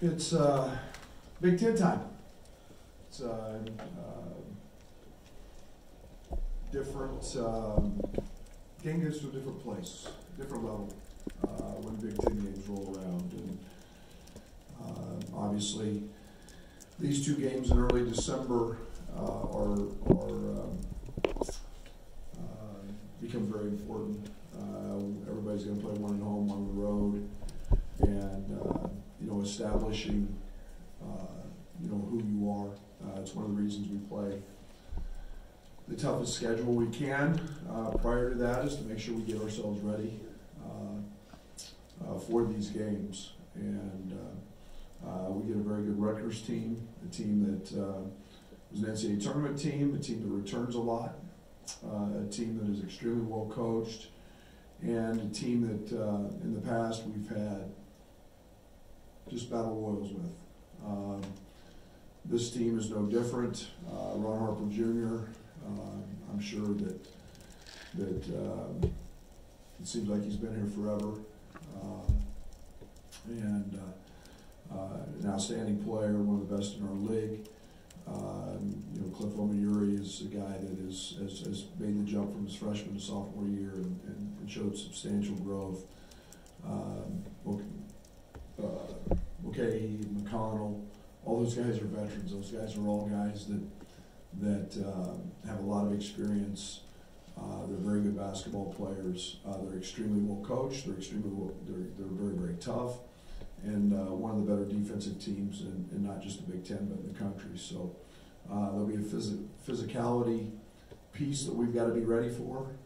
It's Big Ten time. It's different, game gets to a different place, different level when Big Ten games roll around. And obviously, these two games in early December become very important. Everybody's going to play one at home, one on the road, and establishing who you are. It's one of the reasons we play the toughest schedule we can. Prior to that is to make sure we get ourselves ready for these games. And we get a very good Rutgers team, a team that was an NCAA tournament team, a team that returns a lot, a team that is extremely well coached, and a team that in the past we've had just battle royals with. This team is no different. Ron Harper Jr., I'm sure that it seems like he's been here forever, and an outstanding player, one of the best in our league. Cliff Omayuri is a guy that has made the jump from his freshman to sophomore year and showed substantial growth. Mulcahy, McConnell, all those guys are veterans. Those guys are all guys that have a lot of experience. They're very good basketball players. They're extremely well coached. They're very, very tough, and one of the better defensive teams in not just the Big Ten but in the country. So there'll be a physicality piece that we've got to be ready for.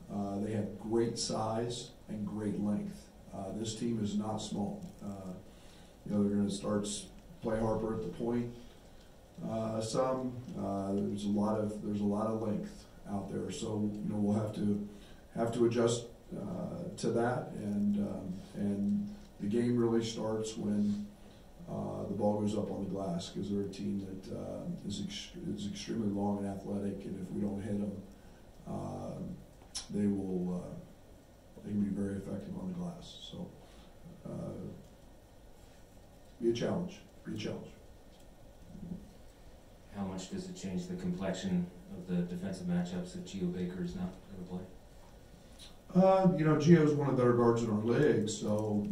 They have great size and great length. This team is not small. They're going to start play Harper at the point. There's a lot of length out there, so we'll have to adjust to that, and the game really starts when the ball goes up on the glass, because they're a team that is extremely long and athletic, and if we don't hit them, they can be very effective on the glass. So be a challenge. How much does it change the complexion of the defensive matchups if Geo Baker is not going to play? Gio's one of the better guards in our league, so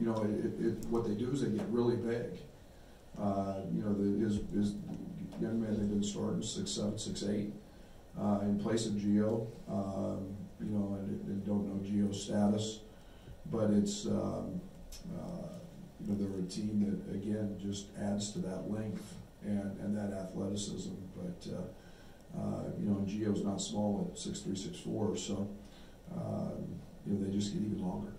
what they do is they get really big. His young man they've been starting 6'7", 6'8", in place of Gio. And don't know Gio's status, but it's they're a team that again just adds to that length and that athleticism. But and Gio's not small at 6'3", 6'4", so they just get even longer.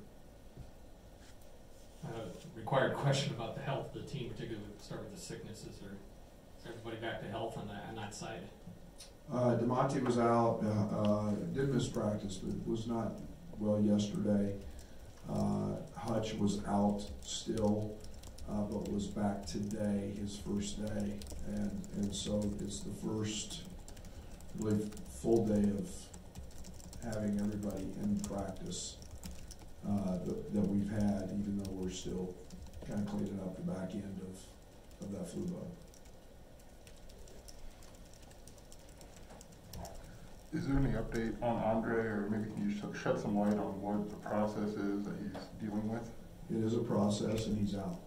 Required question about the health of the team, particularly with start with the sicknesses. Is everybody back to health on that side? DeMonte was out, did miss practice, but was not well yesterday. Hutch was out still, but was back today, his first day, and so it's the first really full day of having everybody in practice that we've had, even though we're still kind of cleaning up the back end of that flu bug. Is there any update on Andre, or maybe can you shed some light on what the process is that he's dealing with? It is a process, and he's out.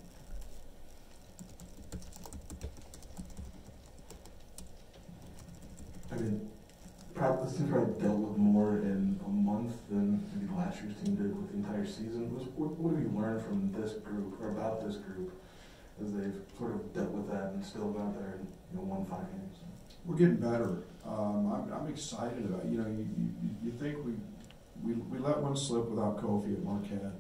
This team probably dealt with more in a month than maybe last year's team did with the entire season. What have you learned from this group, or about this group, as they've sort of dealt with that and still got there and won 5 games? We're getting better. I'm excited about it. You think we let one slip without Kofi at Marquette,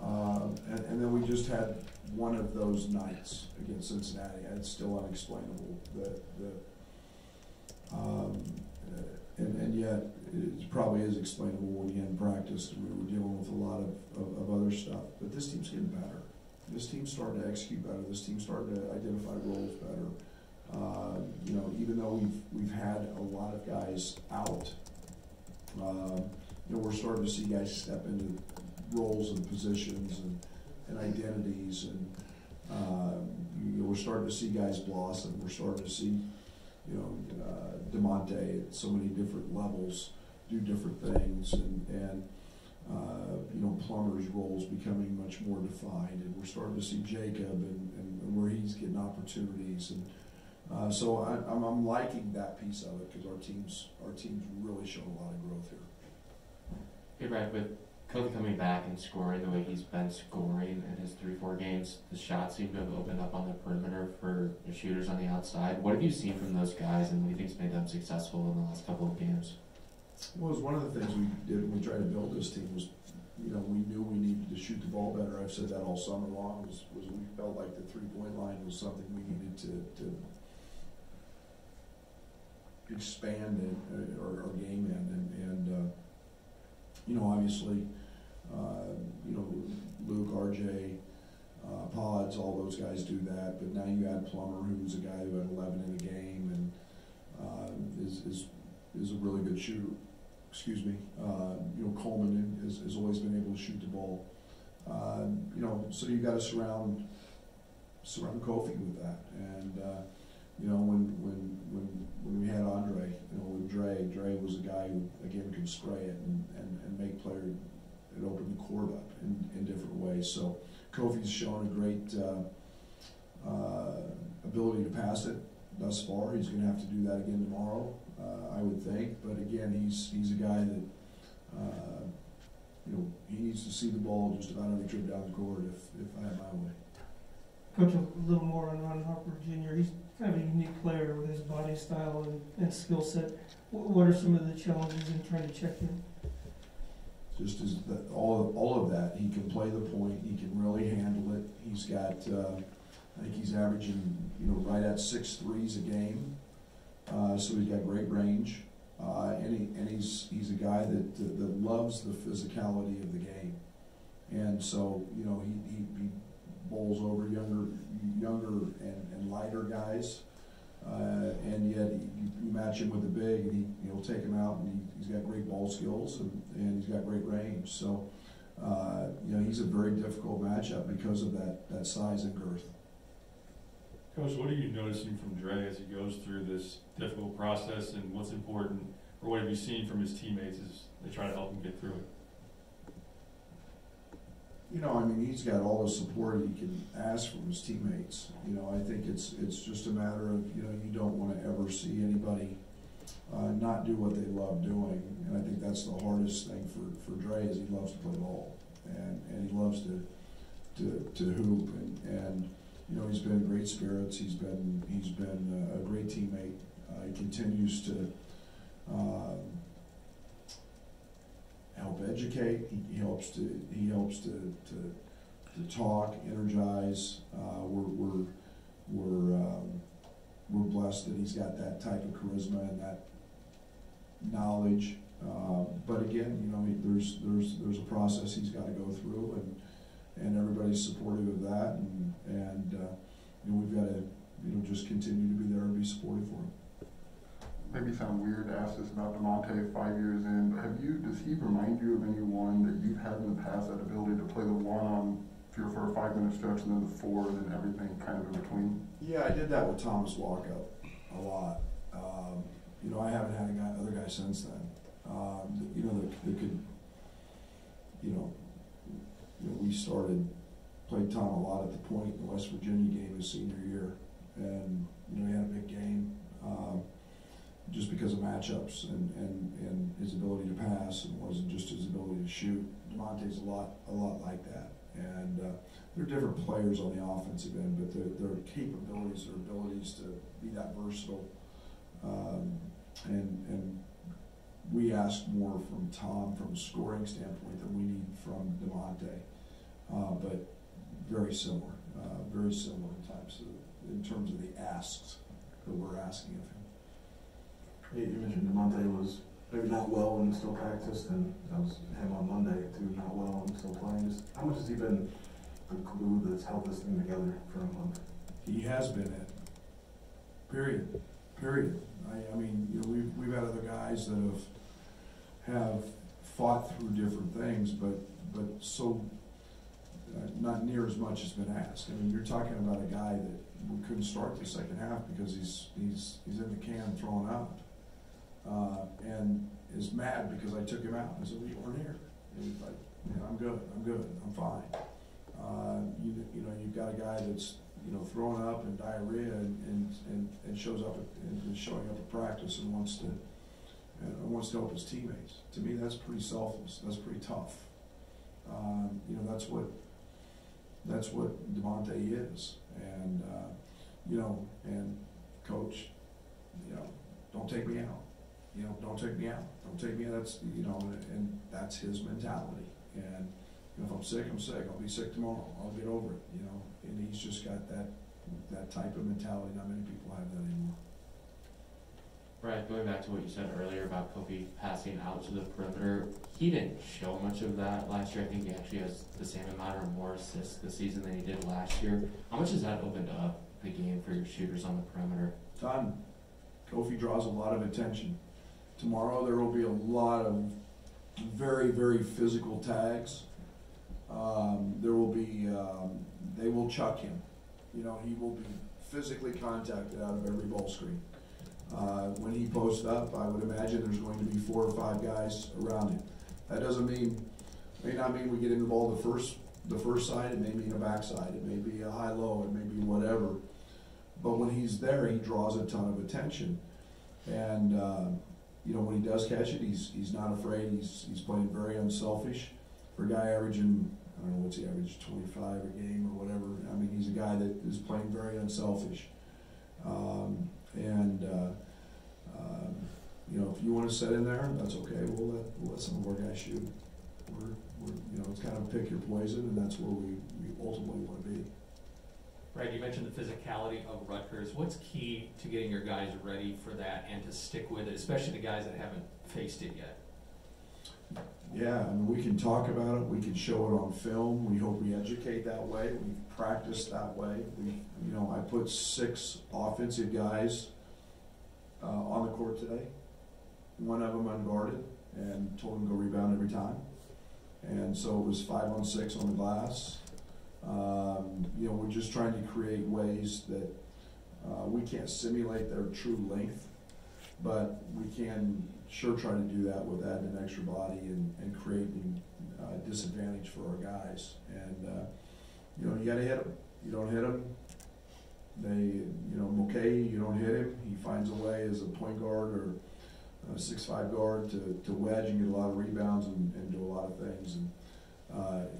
and then we just had one of those nights against Cincinnati. It's still unexplainable and yet it probably is explainable when you hadn't practiced and we were dealing with a lot of other stuff. But this team's getting better. This team's starting to execute better. This team's starting to identify roles better. Even though we've had a lot of guys out, we're starting to see guys step into roles and positions and identities, and starting to see guys blossom. We're starting to see, DeMonte at so many different levels do different things, and Plummer's role's becoming much more defined, and we're starting to see Jacob and where he's getting opportunities, and so I'm liking that piece of it, because our team's really shown a lot of growth here. Hey Brad, with Kofi coming back and scoring the way he's been scoring in his 3-4 games, the shots seem to have opened up on the perimeter for the shooters on the outside. What have you seen from those guys, and what do you think's made them successful in the last couple of games? Well, it was one of the things we did when we tried to build this team was, we knew we needed to shoot the ball better. I've said that all summer long, was we felt like the three-point line was something we needed to expand our game in, and obviously, Luke, RJ, Pods, all those guys do that, but now you add Plummer, who's a guy who had 11 in the game and is a really good shooter. Excuse me. Coleman has always been able to shoot the ball. So you got to surround Kofi with that. And when we had Andre, with Dre was a guy who again could spray it and make players and open the court up in different ways. So Kofi's shown a great ability to pass it thus far. He's going to have to do that again tomorrow, I would think. But again, he's a guy that he needs to see the ball just about every trip down the court if I have my way. Coach, a little more on Ron Harper Jr. He's kind of a unique player with his body style and skill set. What are some of the challenges in trying to check him? Just as all of that, he can play the point. He can really handle it. He's got, I think he's averaging, right at 6 threes a game. So he's got great range, and he's a guy that loves the physicality of the game. And so he bowls over younger and lighter guys, and yet you match him with the big, and he'll take him out, and he's got great ball skills, and he's got great range. So he's a very difficult matchup because of that size and girth. Coach, what are you noticing from Dre as he goes through this difficult process, and what's important, or what have you seen from his teammates as they try to help him get through it? He's got all the support he can ask from his teammates. I think it's just a matter of, you don't want to ever see anybody not do what they love doing. And I think that's the hardest thing for Dre, is he loves to play ball, and he loves to hoop, and he's been in great spirits. He's been a great teammate. He continues to help educate. He helps to talk, energize. We're blessed that he's got that type of charisma and that knowledge. But again, there's a process he's got to go through, and everybody's supportive of that, and we've got to just continue to be there and be supportive for him. Maybe sound weird to ask this about DeMonte 5 years in, but does he remind you of anyone that you've had in the past, that ability to play the 1 on 3 or 4 or 5 minute stretch, and then the 4, and then everything kind of in between? Yeah, I did that with Thomas Walkup a lot. I haven't had another guy since then. That could, we played Tom a lot at the point in the West Virginia game his senior year, and he had a big game. Just because of matchups and his ability to pass, and wasn't just his ability to shoot. DeMonte's a lot like that, and they're different players on the offensive end, but their capabilities, their abilities to be that versatile, and we ask more from Tom from a scoring standpoint than we need from DeMonte, but very similar in terms of the asks that we're asking of him. You mentioned DeMonte was maybe not well and still practiced, and that was him on Monday too, not well and still playing. Just how much has he been the glue that's held this thing together for a month? He has been it. Period. We've had other guys that have fought through different things, but so not near as much has been asked. You're talking about a guy that we couldn't start the second half because he's in the can throwing out, and is mad because I took him out. I said, well, you weren't here. And he's like, yeah, I'm good, I'm fine. You know, you've got a guy that's, you know, throwing up and diarrhea and shows up and is showing up at practice and wants to help his teammates. To me, that's pretty selfless. That's pretty tough. You know, that's what DeMonte is. And you know, and coach, you know, don't take me out. You know, don't take me out. Don't take me out. That's, you know, and that's his mentality. And you know, if I'm sick, I'm sick. I'll be sick tomorrow. I'll get over it. You know, and he's just got that type of mentality. Not many people have that anymore. Brad, going back to what you said earlier about Kofi passing out to the perimeter, he didn't show much of that last year. I think he actually has the same amount or more assists this season than he did last year. How much has that opened up the game for your shooters on the perimeter? Ton. Kofi draws a lot of attention. Tomorrow there will be a lot of very, very physical tags. There will be, they will chuck him. You know, he will be physically contacted out of every ball screen. When he posts up, I would imagine there's going to be 4 or 5 guys around him. That doesn't mean, may not mean we get him the ball the first side. It may mean a backside. It may be a high-low. It may be whatever. But when he's there, he draws a ton of attention. And you know, when he does catch it, he's not afraid. He's playing very unselfish. For a guy averaging, I don't know what's he average, 25 a game or whatever. I mean, he's a guy that is playing very unselfish. You know, if you want to sit in there, that's okay. We'll let some of our guys shoot. We're you know, it's kind of pick your poison, and that's where we ultimately want to be. Right, you mentioned the physicality of Rutgers. What's key to getting your guys ready for that and to stick with it, especially the guys that haven't faced it yet? Yeah, I mean, we can talk about it. We can show it on film. We hope we educate that way. We practice that way. You know, I put 6 offensive guys on the court today. One of them unguarded, and told him to go rebound every time. And so it was 5-on-6 on the glass. You know, we're just trying to create ways that we can't simulate their true length, but we can sure try to do that with adding an extra body and creating disadvantage for our guys. And you know, you got to hit them. You don't hit them, you know, Mulcahy, you don't hit him, he finds a way as a point guard or a 6'5" guard to wedge and get a lot of rebounds and do a lot of things. And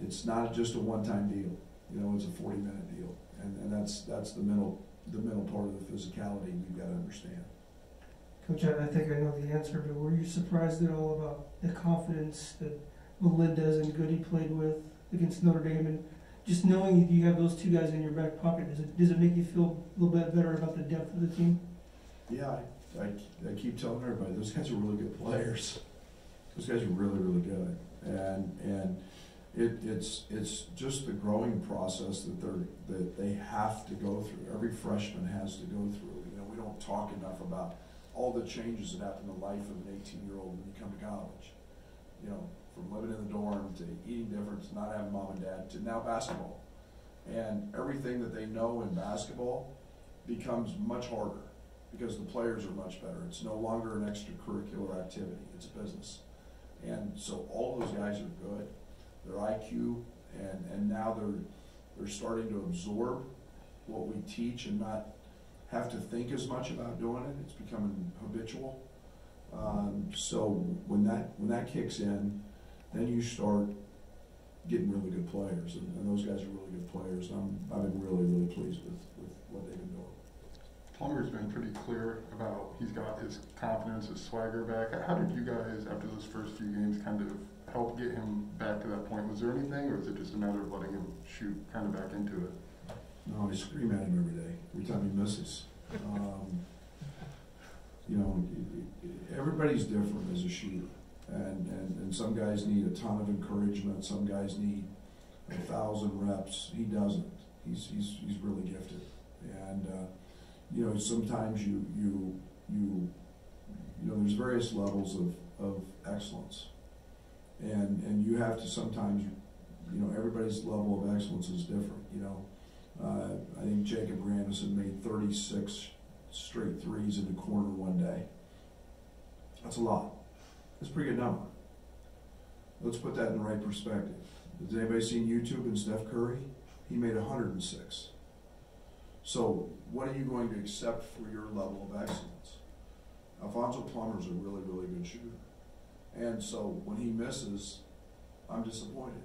it's not just a one-time deal. You know, it's a 40-minute deal, and that's the mental part of the physicality we've got to understand. Coach, I think I know the answer, but were you surprised at all about the confidence that Melendez and Goody played with against Notre Dame, and just knowing you have those 2 guys in your back pocket, does it make you feel a little bit better about the depth of the team? Yeah, I keep telling everybody those guys are really good players. Those guys are really, really good, and it's just the growing process that they have to go through. Every freshman has to go through. You know, we don't talk enough about all the changes that happen in the life of an 18-year-old when you come to college. You know, from living in the dorm to eating different, to not having mom and dad, to now basketball. And everything that they know in basketball becomes much harder because the players are much better. It's no longer an extracurricular activity, it's a business. And so all those guys are good. Their IQ, and now they're starting to absorb what we teach and not have to think as much about doing it. It's becoming habitual. So when that kicks in, then you start getting really good players, and those guys are really good players. I've been really, really pleased with what they've been doing. Plummer's been pretty clear about he's got his confidence, his swagger back. How did you guys, after those first few games, kind of help get him back to that point? Was there anything, or is it just a matter of letting him shoot kind of back into it? No, I scream at him every day, every time he misses. You know, everybody's different as a shooter, and some guys need a ton of encouragement. Some guys need 1,000 reps. He doesn't. He's really gifted, and you know, sometimes you know, there's various levels of excellence, and you have to sometimes, you know, everybody's level of excellence is different. You know, I think Jacob Grandison made 36 straight threes in the corner one day. That's a lot. That's a pretty good number. Let's put that in the right perspective. Has anybody seen YouTube and Steph Curry? He made 106. So what are you going to accept for your level of excellence? Alfonso Plummer's a really, really good shooter. And so when he misses, I'm disappointed.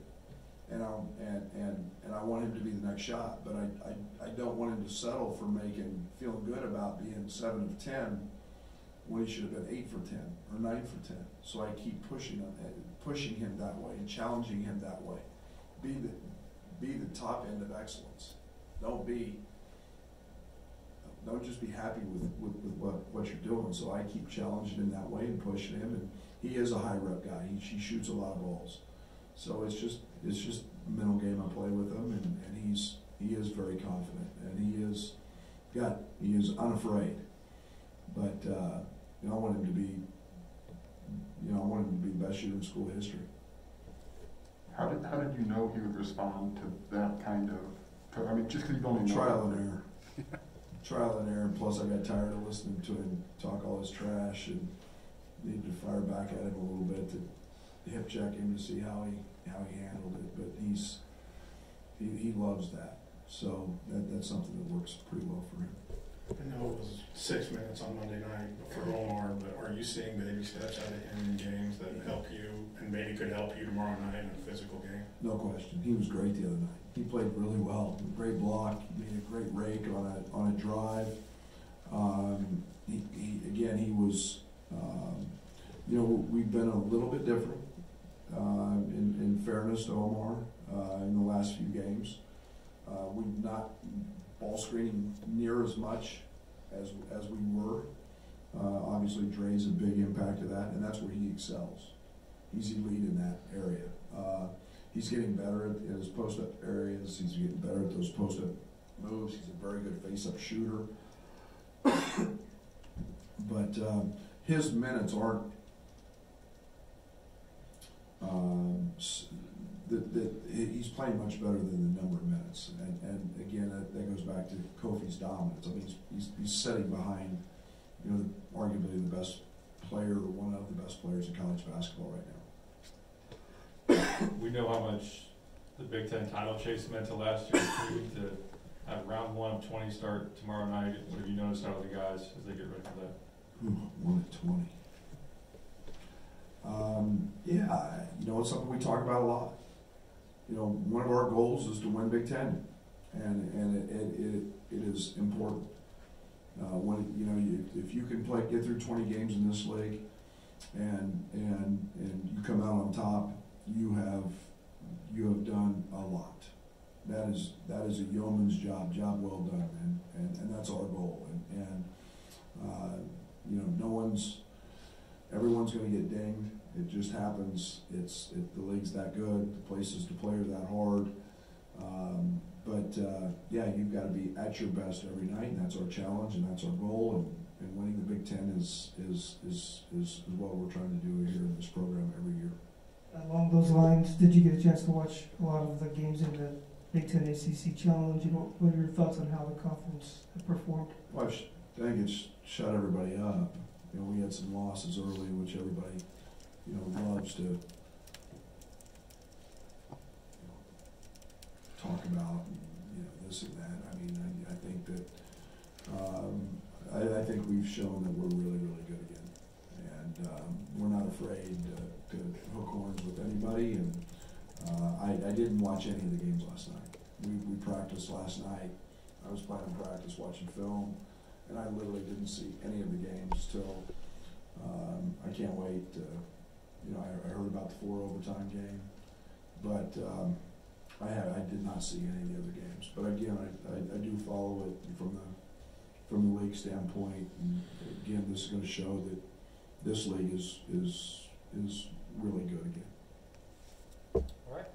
And I want him to be the next shot, but I don't want him to settle for feeling good about being 7 of 10 when he should have been 8 for 10 or 9 for 10. So I keep pushing him that way and challenging him that way. Be the top end of excellence. Don't just be happy with what you're doing. So I keep challenging him that way and pushing him. And he is a high rep guy. He shoots a lot of balls. So it's just a mental game I play with him, and he is very confident, and he is unafraid. But I want him to be the best shooter in school history. How did you know he would respond to that kind of? I mean, just because you've only trial and error. Trial and error, and plus I got tired of listening to him talk all his trash and needed to fire back at him a little bit to hip check him to see how he handled it. But he loves that, so that's something that works pretty well for him. I know it was 6 minutes on Monday night for Omar, but are you seeing baby steps out of him in games that help you and maybe could help you tomorrow night in a physical game? No question. He was great the other night. He played really well. Great block. He made a great rake on a drive. He was. We've been a little bit different in fairness to Omar in the last few games. We've not ball screening near as much as we were. Obviously, Dre's a big impact of that, and that's where he excels. He's elite in that area. He's getting better at his post-up areas. He's getting better at those post-up moves. He's a very good face-up shooter. But his minutes aren't he's playing much better than the number of minutes. And again, that goes back to Kofi's dominance. I mean, he's sitting behind, arguably the best player, or one of the best players in college basketball right now. We know how much the Big Ten title chase meant to last year's team. To have round 1 of 20 start tomorrow night, what have you noticed out of the guys as they get ready for that? 1 of 20. It's something we talk about a lot. One of our goals is to win Big Ten, and it is important. If you can get through 20 games in this league, and you come out on top, you have done a lot. That is a yeoman's job well done, and that's our goal. Everyone's going to get dinged. It just happens. The league's that good. The places to play are that hard. You've got to be at your best every night, and that's our challenge, and that's our goal. And winning the Big Ten is what we're trying to do here in this program every year. Along those lines, did you get a chance to watch a lot of the games in the Big Ten ACC Challenge? What are your thoughts on how the conference performed? Well, I think it's shut everybody up. We had some losses early, which everybody, loves to talk about, this and that. I mean, I think that I think we've shown that we're really, really good again, and we're not afraid to hook horns with anybody. And I didn't watch any of the games last night. We practiced last night. I was playing practice, watching film, and I literally didn't see any of the games till I can't wait. I heard about the 4 overtime game, but I did not see any of the other games. But again, I do follow it from the league standpoint. And again, this is going to show that this league is really good again. All right.